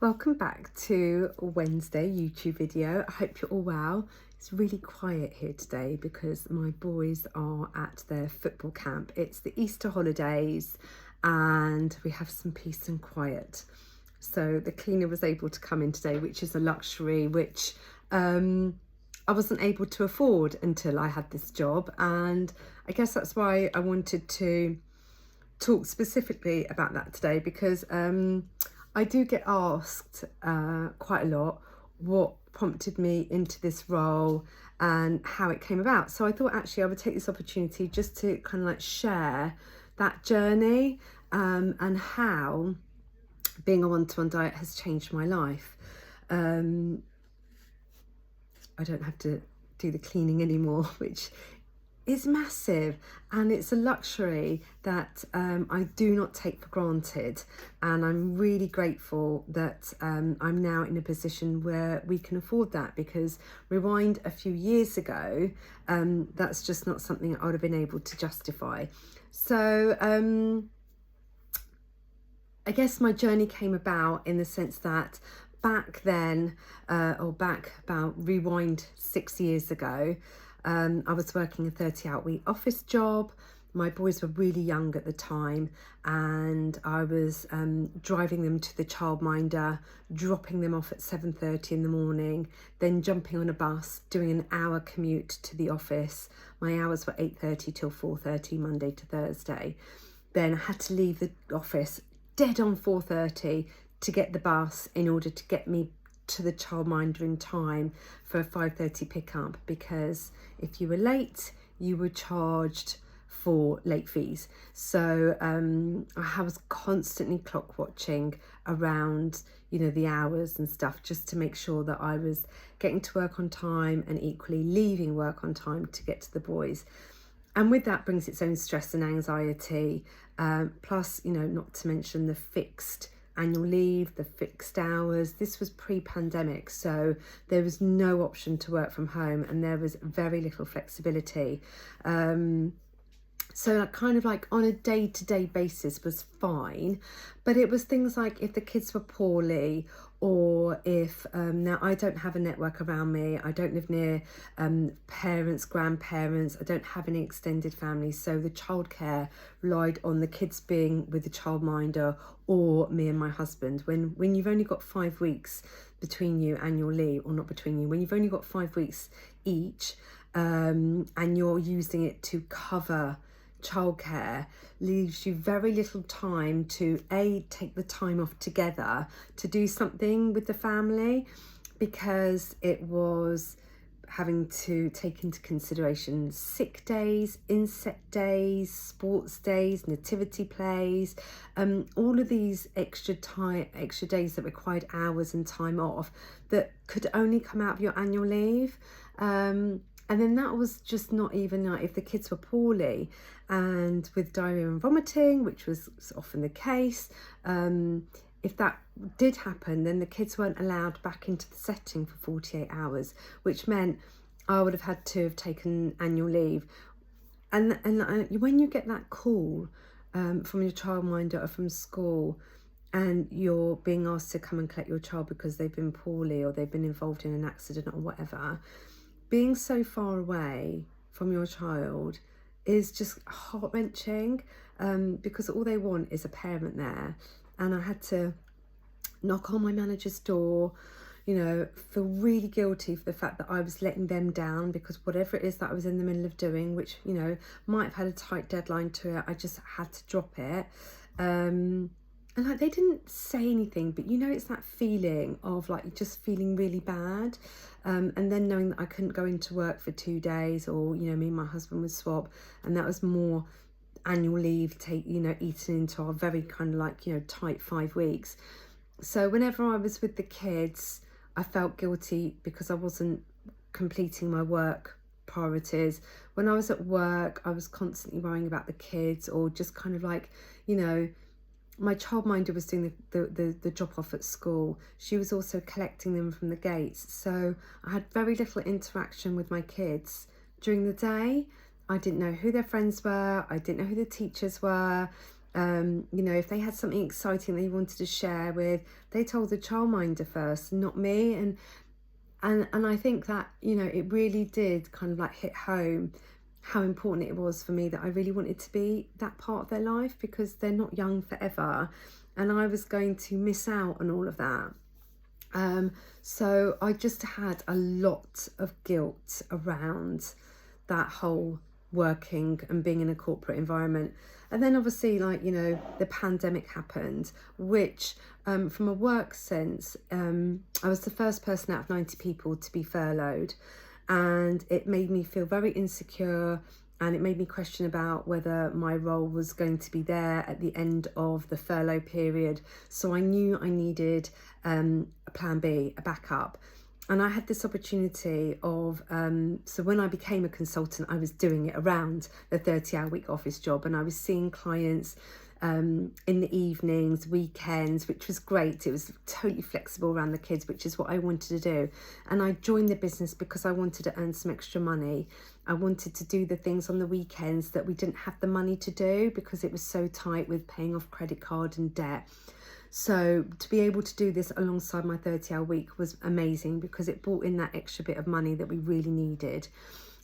Welcome back to Wednesday YouTube video. I hope you're all well. It's really quiet here today because my boys are at their football camp. It's the Easter holidays and we have some peace and quiet. So the cleaner was able to come in today, which is a luxury which I wasn't able to afford until I had this job. And I guess that's why I wanted to talk specifically about that today, because I do get asked quite a lot what prompted me into this role and how it came about. So I thought actually I would take this opportunity just to kind of like share that journey and how being a one-to-one diet has changed my life. I don't have to do the cleaning anymore, which is massive, and it's a luxury that I do not take for granted, and I'm really grateful that I'm now in a position where we can afford that, because rewind a few years ago, that's just not something I would have been able to justify. So I guess my journey came about in the sense that back then, or back about rewind 6 years ago, I was working a 30-hour-week office job. My boys were really young at the time, and I was driving them to the childminder, dropping them off at 7:30 in the morning, then jumping on a bus, doing an hour commute to the office. My hours were 8:30 till 4:30 Monday to Thursday. Then I had to leave the office dead on 4:30 to get the bus in order to get me to the childminder in time for a 5:30 pickup, because if you were late you were charged for late fees. So I was constantly clock watching around, you know, the hours and stuff, just to make sure that I was getting to work on time and equally leaving work on time to get to the boys. And with that brings its own stress and anxiety, plus, you know, not to mention the fixed annual leave, the fixed hours. This was pre-pandemic, so there was no option to work from home and there was very little flexibility. So that kind of like on a day-to-day basis was fine, but it was things like if the kids were poorly, or if now I don't have a network around me, I don't live near parents, grandparents, I don't have any extended family, so the childcare relied on the kids being with the childminder or me and my husband. When you've only got 5 weeks between you and your leave, or not between you, when you've only got 5 weeks each, and you're using it to cover childcare, leaves you very little time to take the time off together to do something with the family, because it was having to take into consideration sick days, inset days, sports days, nativity plays, all of these extra days that required hours and time off that could only come out of your annual leave. And then that was just not even like if the kids were poorly and with diarrhea and vomiting, which was often the case. If that did happen, then the kids weren't allowed back into the setting for 48 hours, which meant I would have had to have taken annual leave. And when you get that call from your childminder or from school, and you're being asked to come and collect your child because they've been poorly or they've been involved in an accident or whatever, being so far away from your child is just heart-wrenching, because all they want is a parent there. And I had to knock on my manager's door, you know, feel really guilty for the fact that I was letting them down, because whatever it is that I was in the middle of doing, which, you know, might have had a tight deadline to it, I just had to drop it. And like, they didn't say anything, but you know, it's that feeling of like just feeling really bad, and then knowing that I couldn't go into work for 2 days, or, you know, me and my husband would swap, and that was more annual leave eaten into our very kind of like, you know, tight 5 weeks. So whenever I was with the kids, I felt guilty because I wasn't completing my work priorities. When I was at work, I was constantly worrying about the kids, or just kind of like, you know, my childminder was doing the drop off at school. She was also collecting them from the gates. So I had very little interaction with my kids during the day. I didn't know who their friends were. I didn't know who the teachers were. You know, if they had something exciting they wanted to share with, they told the childminder first, not me. And I think that, you know, it really did kind of like hit home how important it was for me that I really wanted to be that part of their life, because they're not young forever and I was going to miss out on all of that. So I just had a lot of guilt around that whole working and being in a corporate environment. And then obviously, like, you know, the pandemic happened, which from a work sense, I was the first person out of 90 people to be furloughed, and it made me feel very insecure, and it made me question about whether my role was going to be there at the end of the furlough period. So I knew I needed a plan B, a backup. And I had this opportunity of, so when I became a consultant, I was doing it around the 30-hour week office job, and I was seeing clients in the evenings, weekends, which was great. It was totally flexible around the kids, which is what I wanted to do. And I joined the business because I wanted to earn some extra money. I wanted to do the things on the weekends that we didn't have the money to do because it was so tight with paying off credit card and debt. So to be able to do this alongside my 30-hour week was amazing, because it brought in that extra bit of money that we really needed.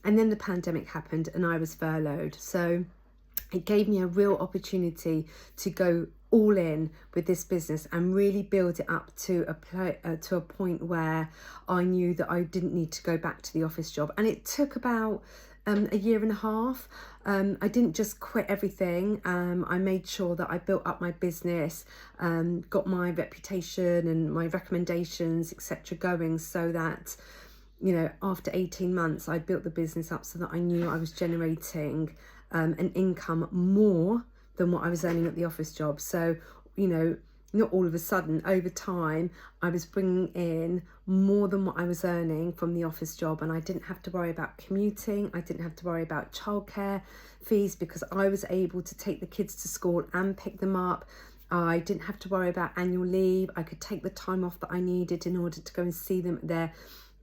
And then the pandemic happened and I was furloughed. So it gave me a real opportunity to go all in with this business and really build it up to a point where I knew that I didn't need to go back to the office job. And it took about a year and a half. I didn't just quit everything. I made sure that I built up my business, got my reputation and my recommendations, etc. going, so that, you know, after 18 months, I built the business up so that I knew I was generating an income more than what I was earning at the office job. So, you know, not all of a sudden, over time, I was bringing in more than what I was earning from the office job, and I didn't have to worry about commuting. I didn't have to worry about childcare fees because I was able to take the kids to school and pick them up. I didn't have to worry about annual leave. I could take the time off that I needed in order to go and see them at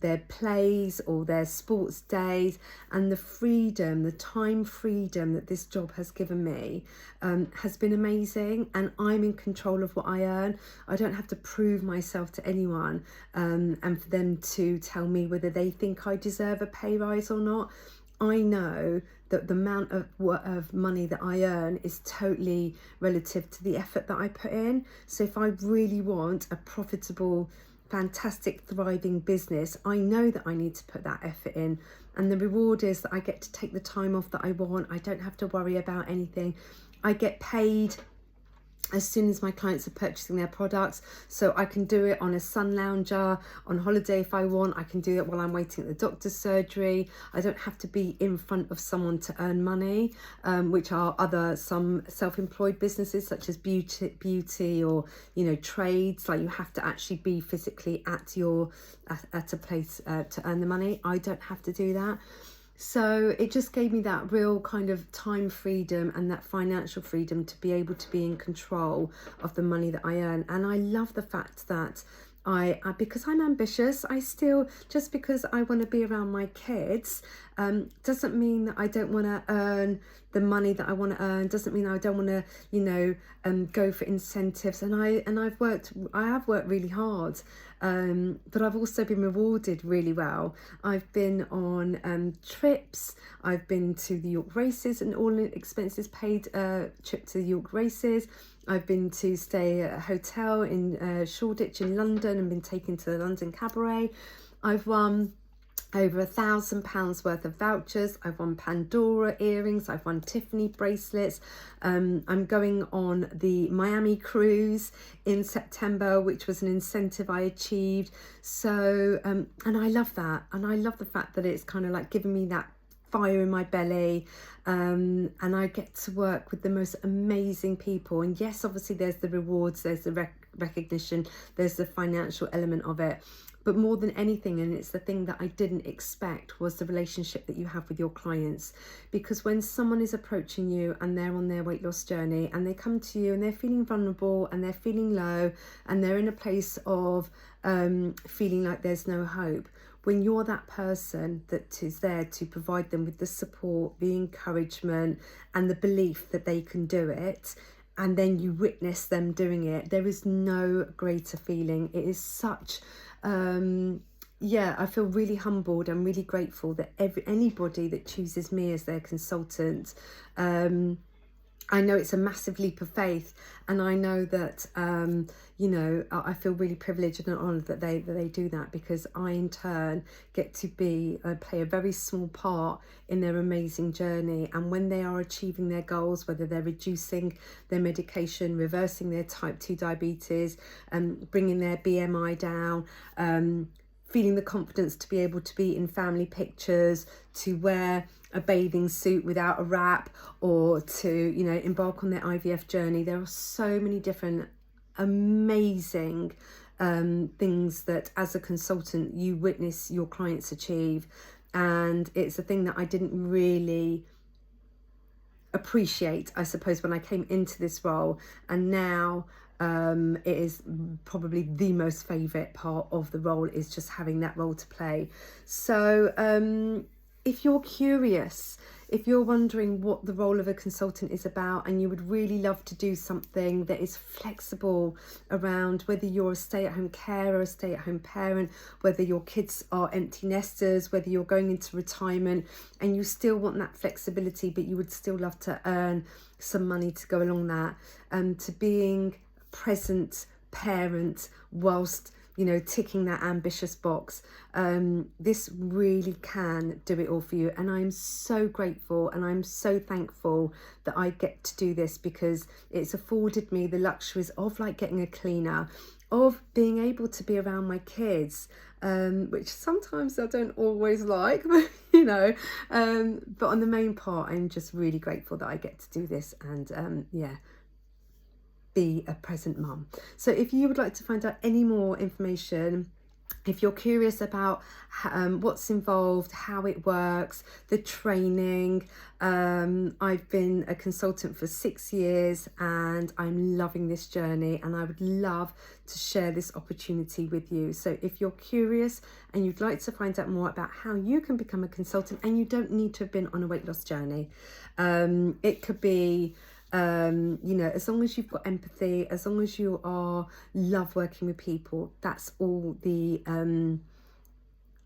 their plays or their sports days. And the freedom, the time freedom that this job has given me has been amazing, and I'm in control of what I earn. I don't have to prove myself to anyone and for them to tell me whether they think I deserve a pay rise or not. I know that the amount of money that I earn is totally relative to the effort that I put in. So if I really want a profitable, fantastic, thriving business, I know that I need to put that effort in, and the reward is that I get to take the time off that I want. I don't have to worry about anything. I get paid as soon as my clients are purchasing their products, so I can do it on a sun lounger, on holiday if I want. I can do it while I'm waiting at the doctor's surgery. I don't have to be in front of someone to earn money, which are some self-employed businesses such as beauty or, you know, trades. Like, you have to actually be physically at a place to earn the money. I don't have to do that. So it just gave me that real kind of time freedom and that financial freedom to be able to be in control of the money that I earn. And I love the fact that because I'm ambitious, I still, just because I want to be around my kids, doesn't mean that I don't want to earn the money that I want to earn, doesn't mean I don't want to, you know, go for incentives. And I have worked really hard, but I've also been rewarded really well. I've been on trips. I've been to the York races, and all expenses paid trip to the York races. I've been to stay at a hotel in Shoreditch in London and been taken to the London Cabaret. I've won over £1,000 worth of vouchers. I've won Pandora earrings. I've won Tiffany bracelets. I'm going on the Miami cruise in September, which was an incentive I achieved. So, and I love that. And I love the fact that it's kind of like giving me that fire in my belly, and I get to work with the most amazing people. And yes, obviously there's the rewards, there's the recognition, there's the financial element of it, but more than anything, and it's the thing that I didn't expect, was the relationship that you have with your clients. Because when someone is approaching you and they're on their weight loss journey and they come to you and they're feeling vulnerable and they're feeling low and they're in a place of feeling like there's no hope, when you're that person that is there to provide them with the support, the encouragement and the belief that they can do it, and then you witness them doing it. There is no greater feeling. It is such, yeah, I feel really humbled and really grateful that anybody that chooses me as their consultant, I know it's a massive leap of faith, and I know that you know, I feel really privileged and honoured that they do that, because I in turn get to play a very small part in their amazing journey. And when they are achieving their goals, whether they're reducing their medication, reversing their type 2 diabetes, bringing their BMI down, feeling the confidence to be able to be in family pictures, to wear a bathing suit without a wrap, or to, you know, embark on their IVF journey. There are so many different amazing things that as a consultant you witness your clients achieve, and it's a thing that I didn't really appreciate, I suppose, when I came into this role, and now it is probably the most favourite part of the role, is just having that role to play. So if you're curious, if you're wondering what the role of a consultant is about, and you would really love to do something that is flexible around whether you're a stay-at-home carer, a stay-at-home parent, whether your kids are empty nesters, whether you're going into retirement and you still want that flexibility, but you would still love to earn some money to go along that, to being a present parent whilst, you know, ticking that ambitious box, this really can do it all for you. And I'm so grateful and I'm so thankful that I get to do this, because it's afforded me the luxuries of like getting a cleaner, of being able to be around my kids, which sometimes I don't always like, but you know, but on the main part, I'm just really grateful that I get to do this, and yeah, be a present mum. So if you would like to find out any more information, if you're curious about what's involved, how it works, the training, I've been a consultant for 6 years and I'm loving this journey, and I would love to share this opportunity with you. So if you're curious and you'd like to find out more about how you can become a consultant, and you don't need to have been on a weight loss journey, it could be you know, as long as you've got empathy, as long as you love working with people, that's all the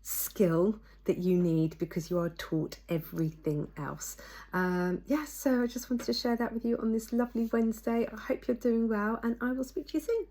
skill that you need, because you are taught everything else. Yeah, so I just wanted to share that with you on this lovely Wednesday. I hope you're doing well, and I will speak to you soon.